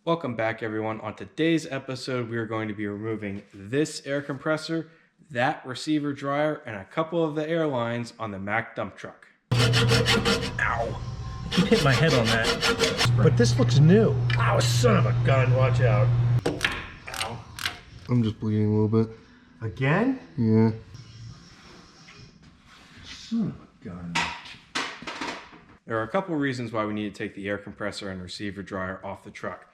Welcome back, everyone. On today's episode, we are going to be removing this air compressor, that receiver dryer, and a couple of the air lines on the Mack dump truck. Ow. I keep hitting my head on that. But this looks new. Oh, son of a gun. Watch out. Ow. I'm just bleeding a little bit. Again? Yeah. Son of a gun. There are a couple reasons why we need to take the air compressor and receiver dryer off the truck.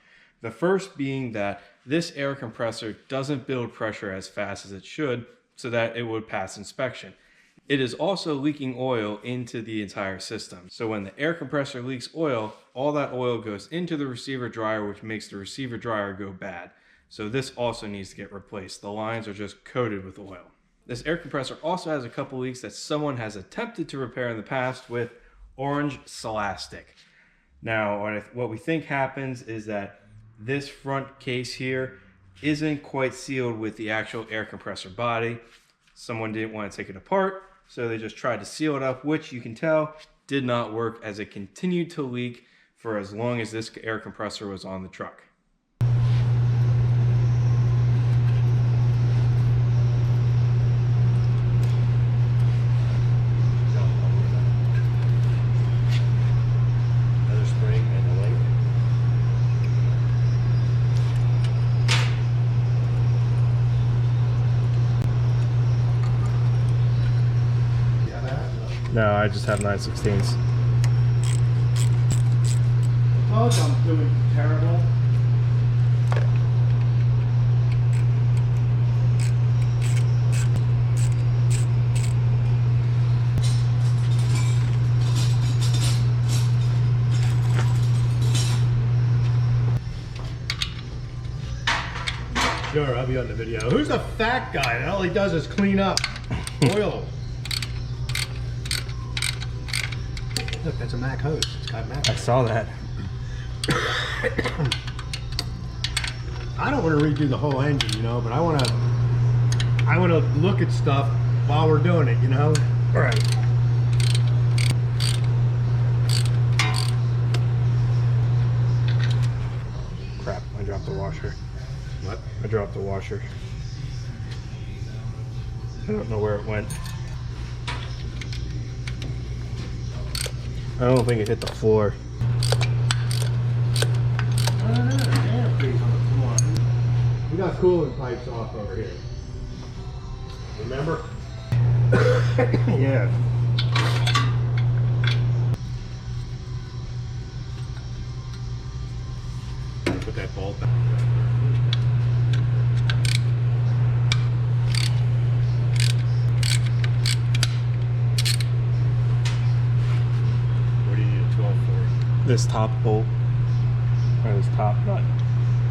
The first being that this air compressor doesn't build pressure as fast as it should so that it would pass inspection. It is also leaking oil into the entire system. So when the air compressor leaks oil, all that oil goes into the receiver dryer, which makes the receiver dryer go bad. So this also needs to get replaced. The lines are just coated with oil. This air compressor also has a couple leaks that someone has attempted to repair in the past with orange Celastic. Now, what we think happens is that this front case here isn't quite sealed with the actual air compressor body. Someone didn't want to take it apart, so they just tried to seal it up, which you can tell did not work as it continued to leak for as long as this air compressor was on the truck. No, I just have 9/16s. I told you I'm doing terrible. Sure, I'll be on the video. Who's the fat guy that all he does is clean up oil? Look, that's a Mack hose. It's got Mack. I saw that. I don't want to redo the whole engine, you know, but I want to look at stuff while we're doing it, you know. All right. Crap, I dropped the washer. What? I dropped the washer. I don't know where it went. I don't think it hit the floor. We got coolant pipes off over here. Remember? Yeah. Put that bolt back. What do you need a 12 for? This top bolt, or this top nut,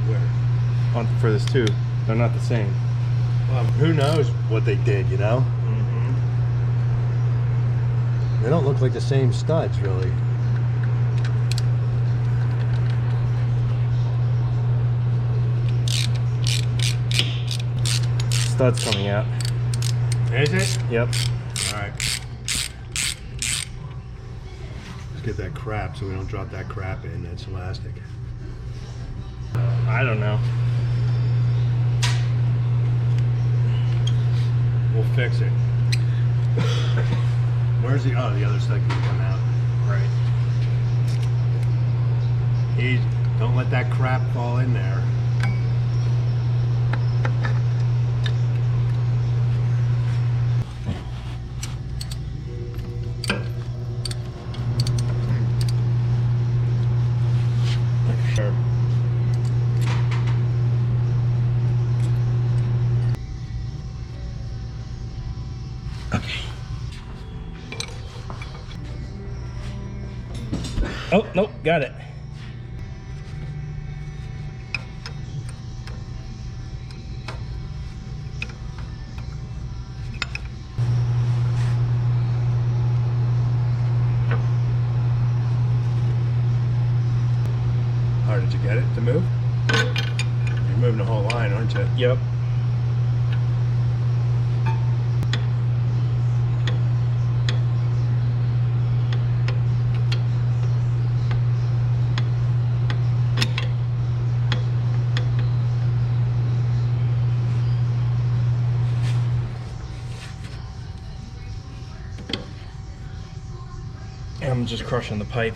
Where? for this too. They're not the same. Well, who knows what they did, you know? They don't look like the same studs, really. Studs coming out. Is it? Yep. Alright. Let's get that crap so we don't drop that crap in. That's elastic. I don't know. We'll fix it. Where's the other stud can come out? Right. Don't let that crap fall in there. Sure. Okay. Oh, nope, got it. How did you get it to move? You're moving the whole line, aren't you? Yep. I'm just crushing the pipe.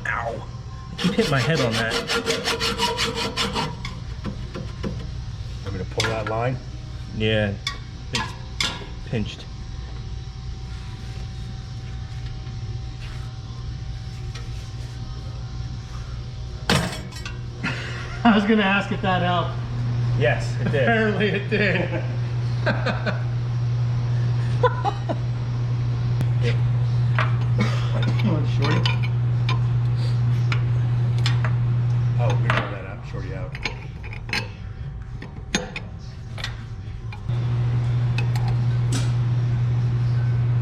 Ow! I keep hitting my head on that. I'm gonna pull that line. Yeah, it's pinched. I was gonna ask if that helped. Yes, it did. Apparently it did. Come on, Shorty. Oh, we know that out. Shorty out.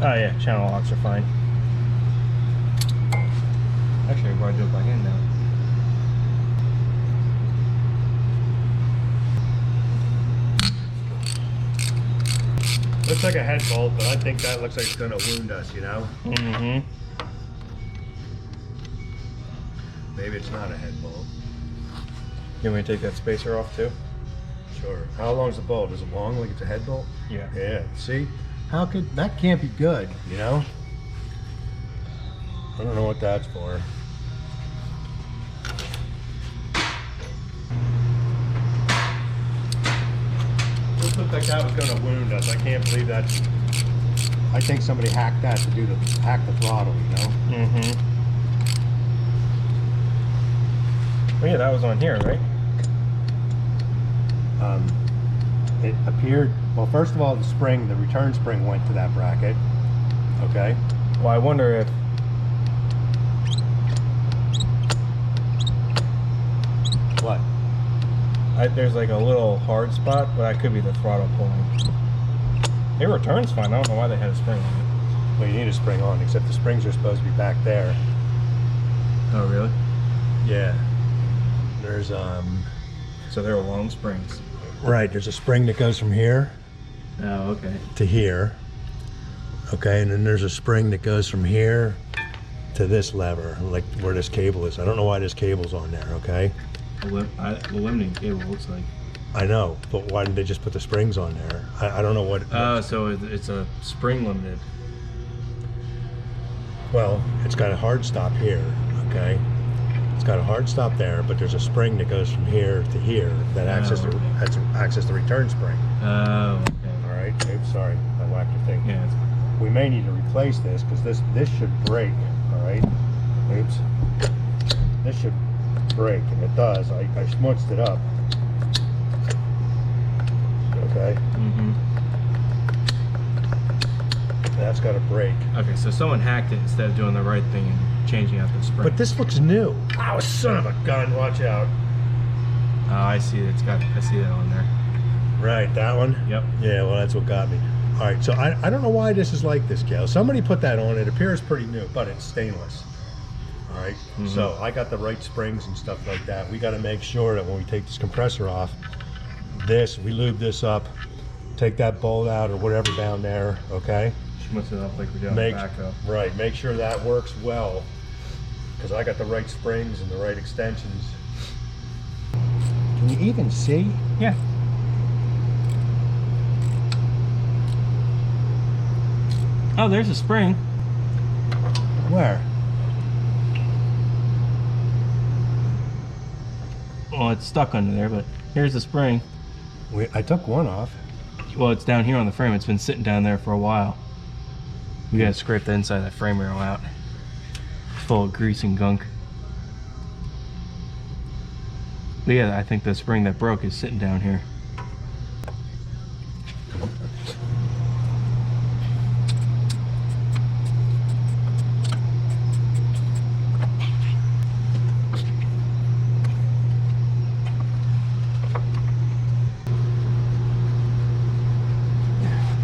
Oh yeah, channel locks are fine. Actually, I'm going to do it by hand now. Looks like a head bolt, but I think that looks like it's gonna wound us, you know? Mm-hmm. Maybe it's not a head bolt. You want me to take that spacer off too? Sure. How long's the bolt? Is it long like it's a head bolt? Yeah. Yeah, see? How could, that can't be good, you know? I don't know what that's for. This looked like that was gonna wound us. I can't believe that. I think somebody hacked that to hack the throttle, you know? Mm-hmm. Well, yeah, that was on here, right? It appeared, well, first of all, the return spring went to that bracket. Okay. Well, I wonder if... What? there's like a little hard spot, but that could be the throttle pulling. It returns fine. I don't know why they had a spring on it. Well, you need a spring on, except the springs are supposed to be back there. Oh, really? Yeah. There's, So they're long springs. right, there's a spring that goes from here Oh, okay. to here. Okay, and then there's a spring that goes from here to this lever, like where this cable is. I don't know why this cable's on there, okay? The limiting cable looks like. I know, but why didn't they just put the springs on there? I don't know what... So it's a spring limited. Well, it's got a hard stop here, okay? It's got a hard stop there, but there's a spring that goes from here to here that acts as the return spring. Oh, okay. All right, oops, sorry, I whacked your thing. Yeah. We may need to replace this because this should break, all right? Oops. This should break, and it does. I smutzed it up. Okay, Mm-hmm. that's got to break. Okay, so someone hacked it instead of doing the right thing and changing out the spring. But this looks new. Oh, son of a gun! Watch out. Oh, I see it. I see that on there. Right, that one? Yep. Yeah, well, that's what got me. All right, so I don't know why this is like this, Cal. Somebody put that on. It appears pretty new, but it's stainless. All right, so I got the right springs and stuff like that. We got to make sure that when we take this compressor off, we lube this up, take that bolt out or whatever down there, okay? Schmutz it up like we did on the backup. Right, make sure that works well, because I got the right springs and the right extensions. Can you even see? Yeah. Oh, there's a spring. Where? Well, it's stuck under there, but here's the spring. I took one off. Well, it's down here on the frame. It's been sitting down there for a while. We gotta scrape the inside of that frame rail out. It's full of grease and gunk. But yeah, I think the spring that broke is sitting down here.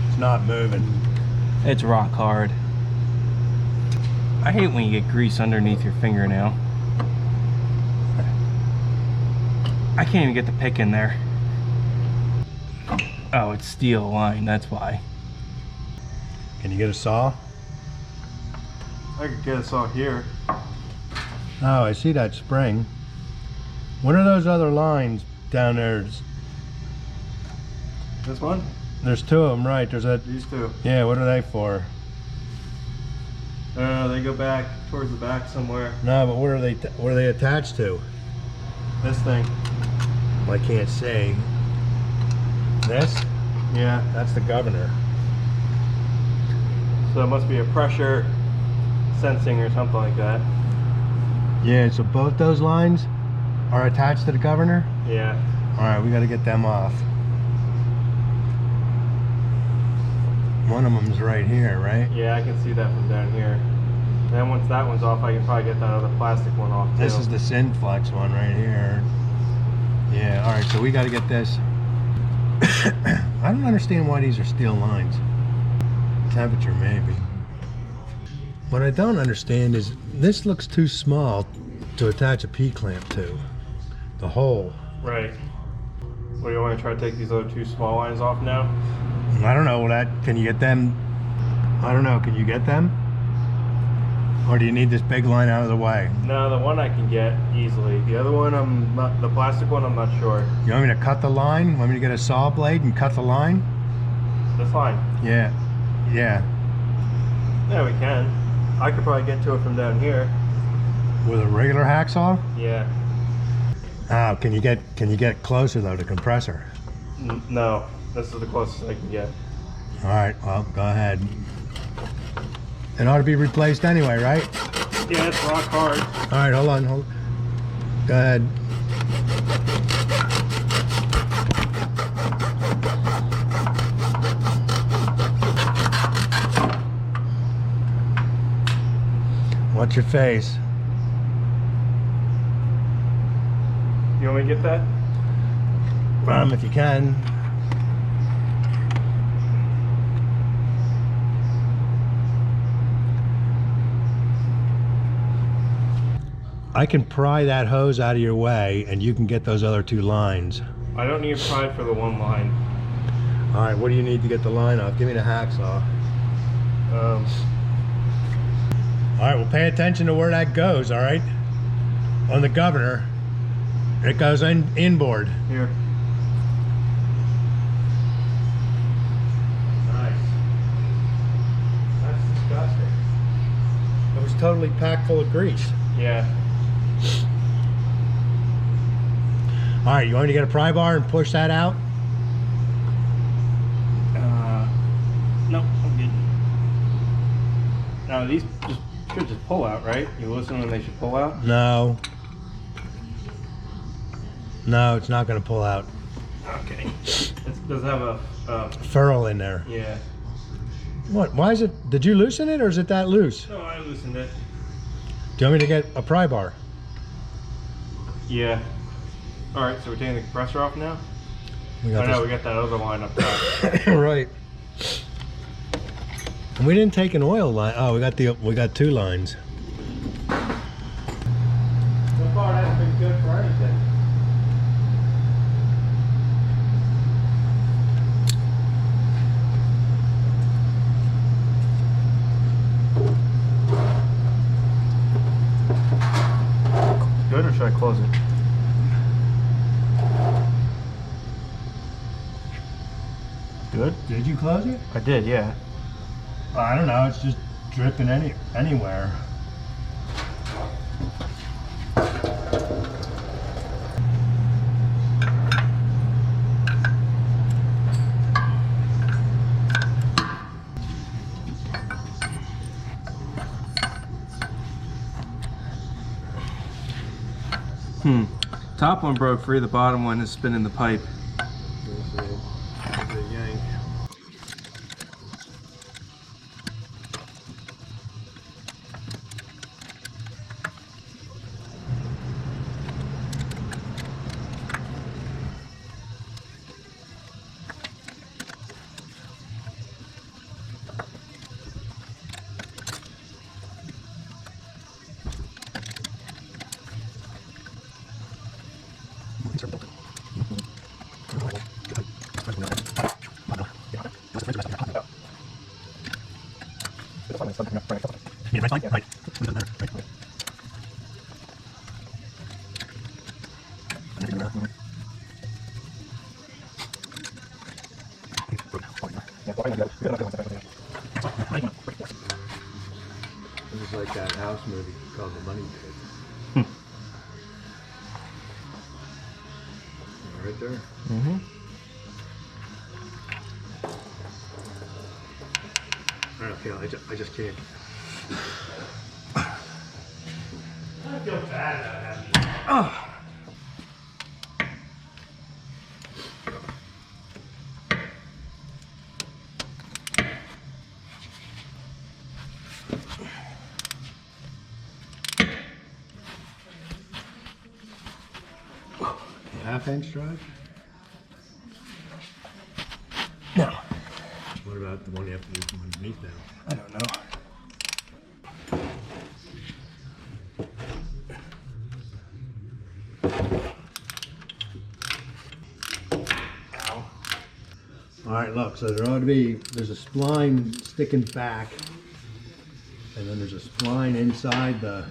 It's not moving. It's rock hard. I hate when you get grease underneath your fingernail. I can't even get the pick in there. Oh, it's steel line, that's why. Can you get a saw? I could get us all here. Oh, I see that spring. What are those other lines down there. This one? There's two of them, right? There's that. These two. Yeah, what are they for? They go back towards the back somewhere. No, but what are they attached to? This thing. I can't see. This? Yeah. That's the governor. So it must be a pressure sensing or something like that. Yeah, so both those lines are attached to the governor? Yeah. Alright, we gotta get them off. One of them's right here, right? Yeah, I can see that from down here. Then once that one's off, I can probably get that other plastic one off too. This is the Synflex one right here. Yeah, alright, so we gotta get this. I don't understand why these are steel lines. Temperature, maybe. What I don't understand is this looks too small to attach a P-clamp to. The hole. Right. What, do you want to try to take these other two small lines off now? I don't know, can you get them? I don't know, can you get them? Or do you need this big line out of the way? No, the one I can get easily. The other one, the plastic one, I'm not sure. You want me to cut the line? You want me to get a saw blade and cut the line? That's fine. Yeah. Yeah. Yeah, we can. I could probably get to it from down here. With a regular hacksaw? Yeah. Oh, can you get closer though to compressor? No, this is the closest I can get. All right, well, go ahead. It ought to be replaced anyway, right? Yeah, it's rock hard. All right, hold on. Go ahead. Watch your face. You want me to get that? If you can. I can pry that hose out of your way and you can get those other two lines. I don't need a pry for the one line. All right, what do you need to get the line off? Give me the hacksaw. All right, well, pay attention to where that goes, all right? On the governor, it goes inboard. Here. Nice. That's disgusting. It was totally packed full of grease. Yeah. All right, you want me to get a pry bar and push that out? No, I'm good. Now these should just pull out, right? You listen when they should pull out? No. No, it's not going to pull out. Okay. It does have a Ferrule in there. yeah. What? Why is it? Did you loosen it or is it that loose? No, I loosened it. Do you want me to get a pry bar? Yeah. Alright, so we're taking the compressor off now? We I know, this- we got that other line up top. Right. And we didn't take an oil line. Oh, we got two lines. So far, that's been good for anything. Good, or should I close it? Good? Did you close it? I did, yeah. I don't know. It's just dripping anywhere. Top one broke free, the bottom one is spinning the pipe. It was like that house movie called The Money Pit. Right there. Mm-hmm. I don't feel. I just can't. I feel bad about having Half-inch drive? No, What about the one you have to do from underneath now? I don't know. All right, look, so there ought to be, there's a spline sticking back, and then there's a spline inside the,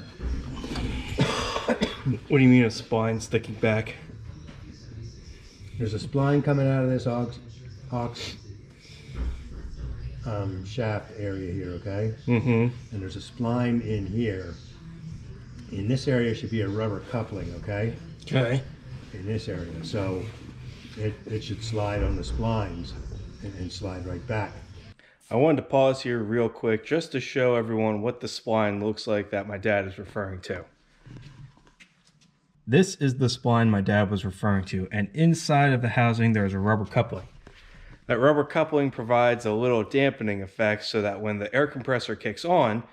What do you mean a spline sticking back? there's a spline coming out of this aux shaft area here, okay? Mm-hmm. And there's a spline in here. In this area should be a rubber coupling, okay? Okay. In this area, so it should slide on the splines and slide right back. I wanted to pause here real quick just to show everyone what the spline looks like that my dad is referring to. This is the spline my dad was referring to, and inside of the housing there's a rubber coupling. That rubber coupling provides a little dampening effect so that when the air compressor kicks on,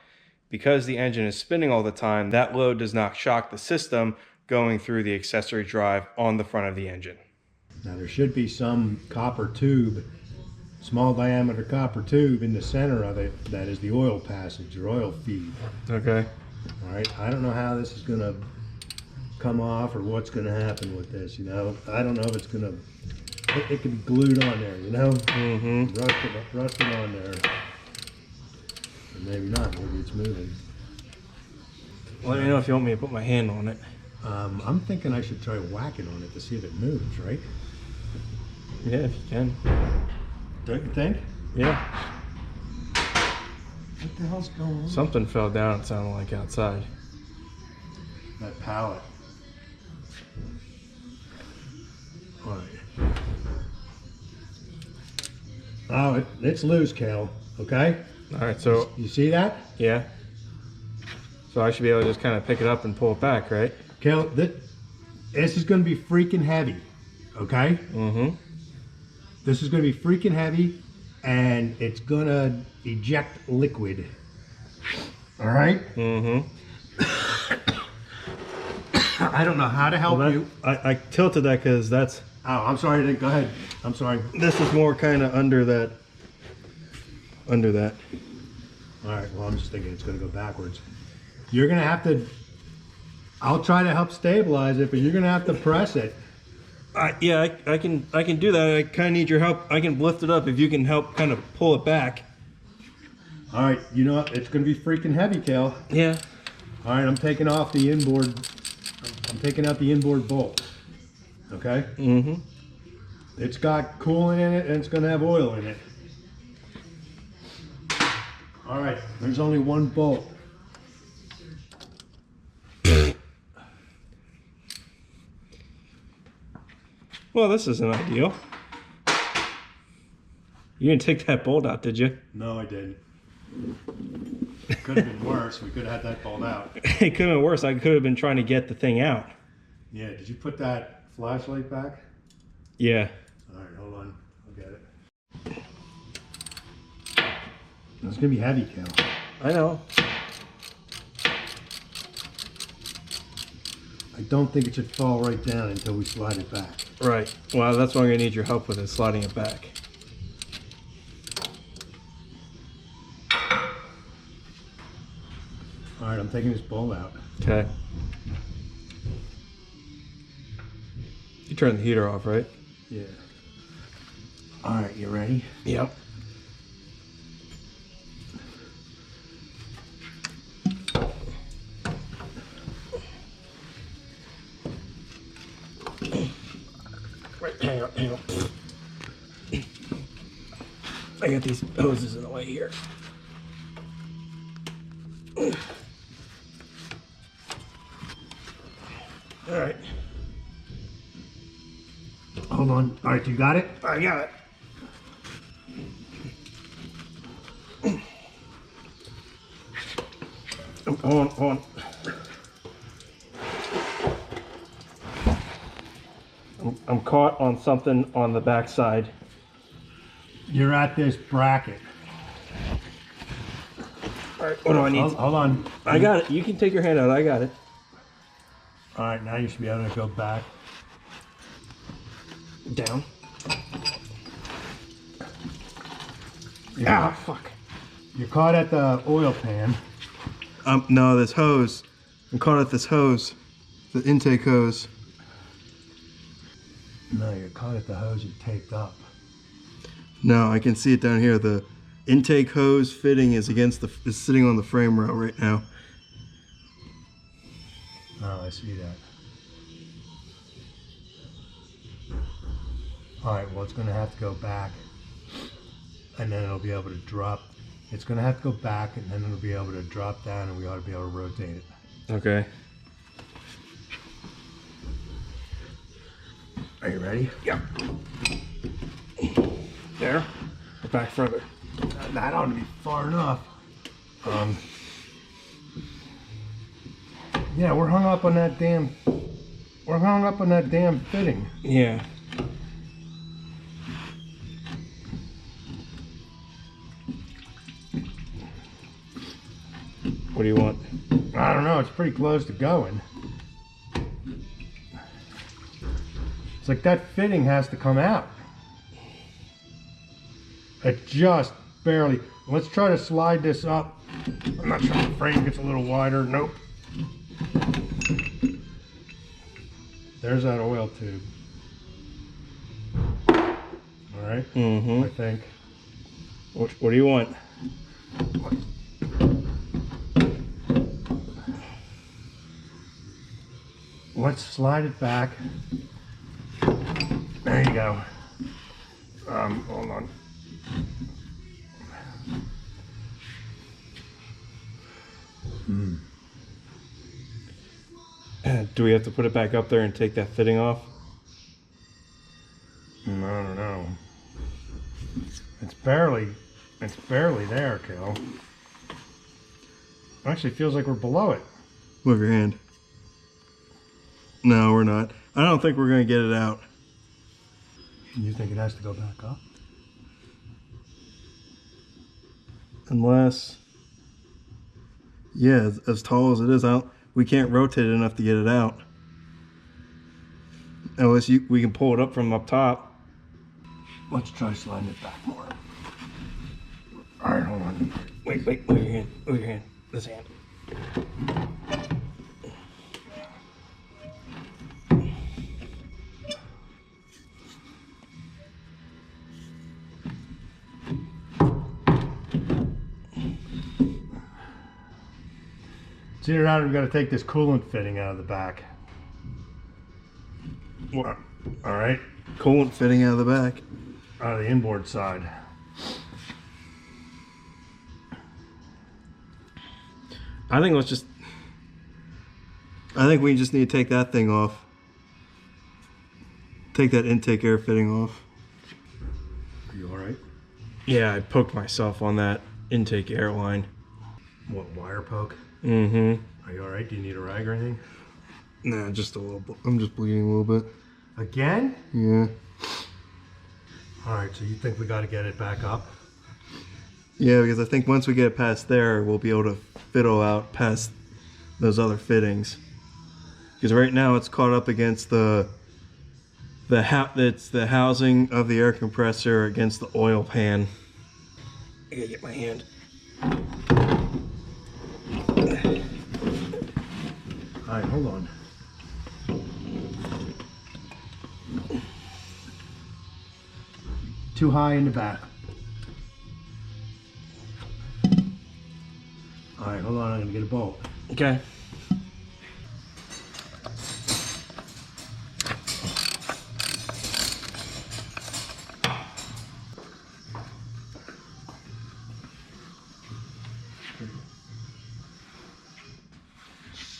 because the engine is spinning all the time, that load does not shock the system going through the accessory drive on the front of the engine. Now there should be some copper tube, small diameter copper tube in the center of it that is the oil passage or oil feed. Okay. All right, I don't know how this is gonna come off or what's gonna happen with this, you know? I don't know if it's gonna, it could be glued on there, you know? Mm-hmm. Rusted on there. Or maybe not, maybe it's moving. Let me know if you want me to put my hand on it. I'm thinking I should try whacking on it to see if it moves, right? Yeah, if you can. Don't you think? Yeah. What the hell's going on? Something fell down, it sounded like outside. That pallet. All right. Oh, it's loose, Cal. Okay? Alright, so, You see that? yeah. So I should be able to just kind of pick it up and pull it back, right? Cal, this is going to be freaking heavy. Okay? Mm-hmm. This is going to be freaking heavy, and it's going to eject liquid. All right? Mm-hmm. I don't know how to help you. I tilted that because that's, Oh, I'm sorry. Go ahead. I'm sorry. this is more kind of under that. Under that. All right. Well, I'm just thinking it's going to go backwards. You're going to have to. I'll try to help stabilize it, but you're going to have to press it. Yeah, I can do that. I kind of need your help. I can lift it up if you can help kind of pull it back. All right. You know what? It's going to be freaking heavy, Cal. Yeah. All right. I'm taking off the inboard. I'm taking out the inboard bolt. Okay. Mm-hmm. It's got coolant in it, and it's going to have oil in it. All right. There's only one bolt. Well, this isn't ideal. You didn't take that bolt out, did you? No, I didn't. Could have been worse. We could have had that bolt out. It could have been worse. I could have been trying to get the thing out. Yeah, did you put that flashlight back? Yeah. All right, hold on. I'll get it. It's gonna be heavy, Cal. I know. I don't think it should fall right down until we slide it back. Right. Well, that's what I'm going to need your help with, is sliding it back. All right, I'm taking this bolt out. Okay. You turned the heater off, right? Yeah. All right, you ready? Yep. Wait, hang on. I I got these hoses in the way here. All right. Hold on. All right, you got it? I got it. Hold on. I'm caught on something on the back side. You're at this bracket. All right, what do I need? Hold on. I got it. You can take your hand out. I got it. All right, now you should be able to go back. Down. Yeah. Fuck. You're caught at the oil pan. No, this hose. I'm caught at this hose. The intake hose. No, you're caught at the hose you taped up. No, I can see it down here. The intake hose fitting is is sitting on the frame rail right now. Oh, I see that. All right, well, it's going to have to go back, and then it'll be able to drop. It's going to have to go back, and then it'll be able to drop down, and we ought to be able to rotate it. Okay. Are you ready? Yep. There. Or back further. That ought to be far enough. Yeah, we're hung up on that damn. We're hung up on that damn fitting. Yeah. What do you want? I don't know. It's pretty close to going. It's like that fitting has to come out. It just barely. Let's try to slide this up. I'm not sure the frame gets a little wider. Nope. There's that oil tube. All right. Mm-hmm. I think. What do you want? Let's slide it back. There you go. Hold on. Do we have to put it back up there and take that fitting off? I don't know. It's barely there, Kel. Actually feels like we're below it. Move your hand. No, we're not. I don't think we're going to get it out. You think it has to go back up? Unless... Yeah, as tall as it is, we can't rotate it enough to get it out. Unless we can pull it up from up top. Let's try sliding it back more. All right, hold on. Wait, move your hand. Move your hand. This hand. It's either that or we've got to take this coolant fitting out of the back. What? All right, Coolant fitting out of the back. out of the inboard side. I think we just need to take that thing off. Take that intake air fitting off. Are you all right? Yeah, I poked myself on that intake air line. What, wire poke? Mm-hmm. Are you all right? Do you need a rag or anything? Nah, just a little. I'm just bleeding a little bit. Again? Yeah. All right, so you think we got to get it back up? Yeah, because I think once we get it past there, we'll be able to fiddle out past those other fittings. Because right now it's caught up against it's the housing of the air compressor against the oil pan. I gotta get my hand. All right, hold on. Too high in the back. All right, hold on, I'm gonna get a bolt. Okay.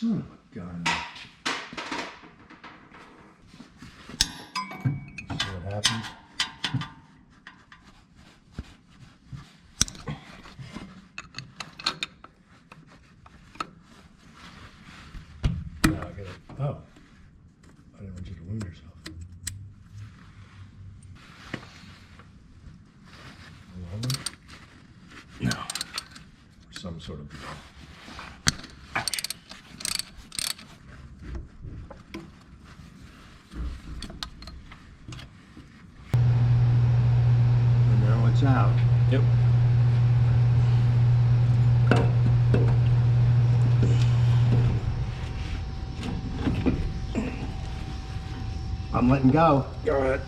Son of a gun. See what happens? Now I gotta, oh. I didn't want you to wound yourself. No. Some sort of blood. And now it's out. Yep. I'm letting go. Go ahead.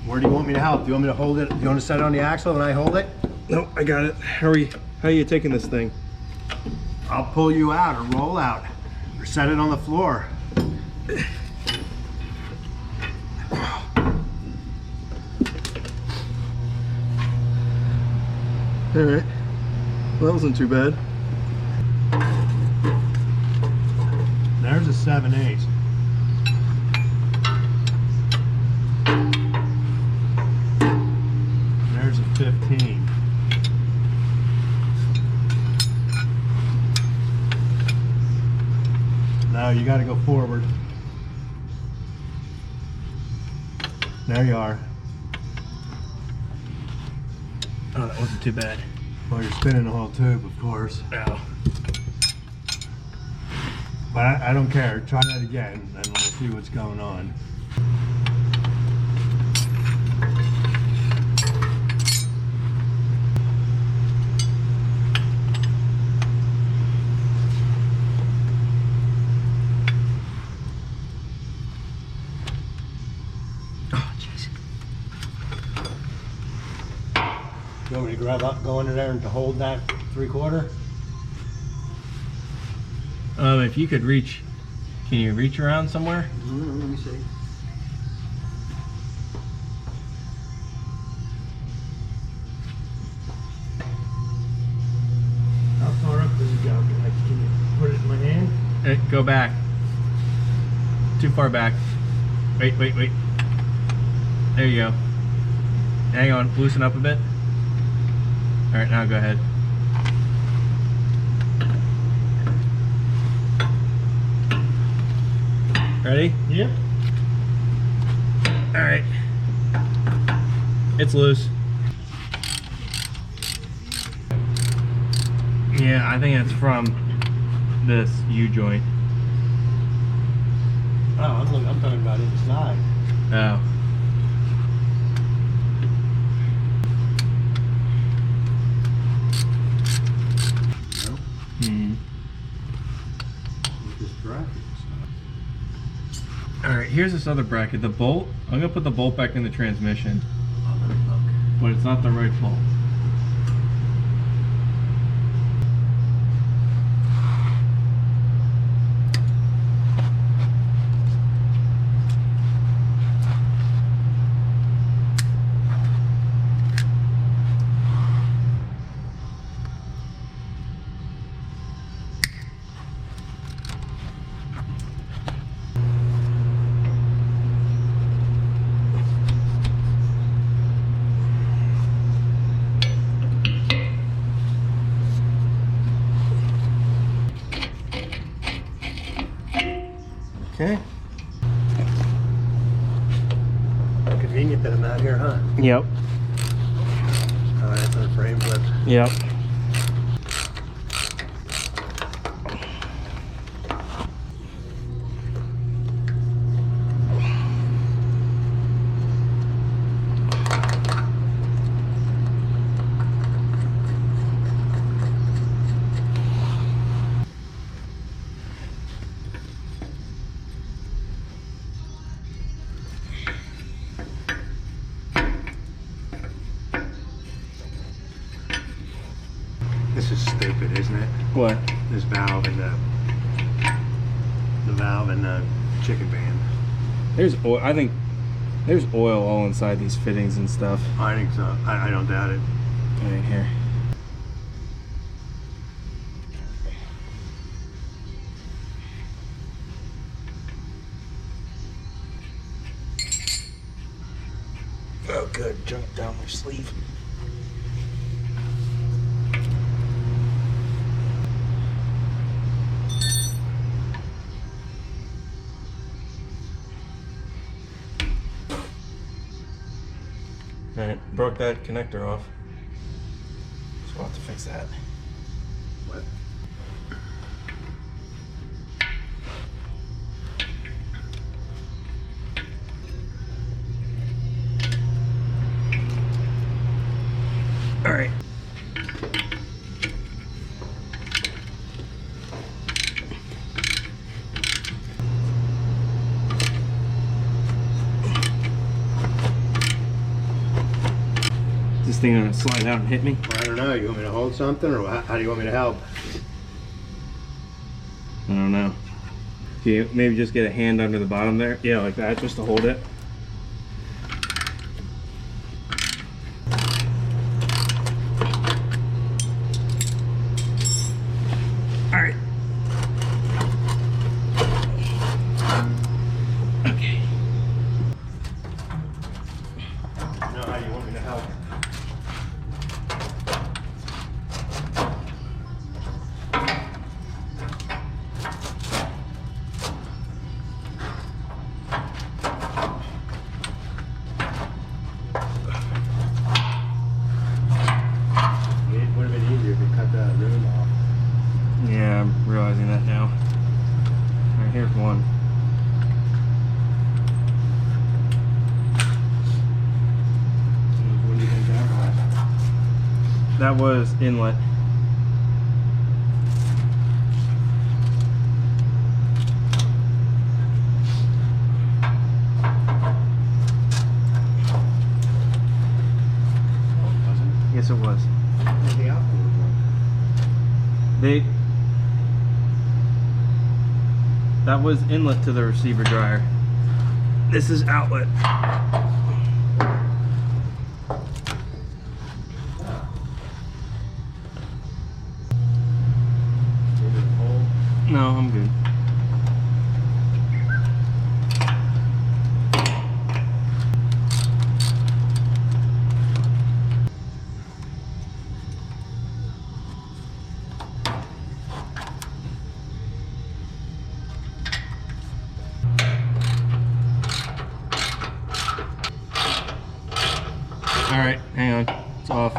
Where do you want me to help? Do you want me to hold it? Do you want to set it on the axle and I hold it? No, I got it. How are you taking this thing? I'll pull you out or roll out or set it on the floor. All right. Well, that wasn't too bad. There's a 7/8. There's a 15. Now you got to go forward. There you are. Oh, that wasn't too bad. Well, you're spinning the whole tube, of course. Ow. But I don't care. Try that again, and we'll see what's going on. Oh, jeez. You want me to grab up, go under there and to hold that 3/4? If you could reach, can you reach around somewhere? Let me see. How far up does it go? Can you put it in my hand? Go back. Too far back. Wait. There you go. Hang on, loosen up a bit. All right, now go ahead. Ready? Yep. All right. It's loose. Yeah, I think it's from this U-joint. Oh, I'm talking about inside. Oh. No? Hmm. With this bracket. All right, here's this other bracket. The bolt, I'm gonna put the bolt back in the transmission, Oh, let me look. but it's not the right bolt. Okay. Convenient that I'm out here, huh? Yep. Oh, that's on a frame flip. Yep. This is stupid, isn't it? What? This valve and the valve and the chicken band. There's oil. I think there's oil all inside these fittings and stuff. I think so. I don't doubt it. Right here. junk down my sleeve. And it broke that connector off. So we'll have to fix that. What? All right. This thing gonna slide out and hit me? I don't know. You want me to hold something, or how do you want me to help? I don't know. Can you maybe just get a hand under the bottom there? Yeah, like that, just to hold it. All right. Okay. You know how you want me to help? It would have been easier if you cut that room off. Yeah, I'm realizing that now. All right, here's one. What do you think that was? That was inlet. Yes, it was. The output was wrong. That was inlet to the receiver dryer. This is outlet. No, I'm good. All right, hang on, it's off.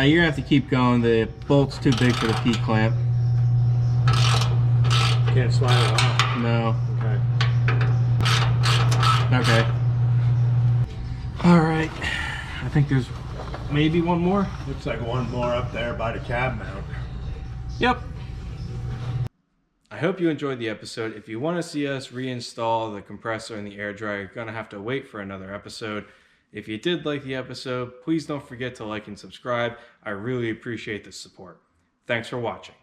You're gonna have to keep going. The bolt's too big for the P-clamp. Can't slide it off. No. Okay. Okay. All right. I think there's maybe one more. Looks like one more up there by the cab mount. Yep. I hope you enjoyed the episode. If you want to see us reinstall the compressor and the air dryer, you're going to have to wait for another episode. If you did like the episode, please don't forget to like and subscribe. I really appreciate the support. Thanks for watching.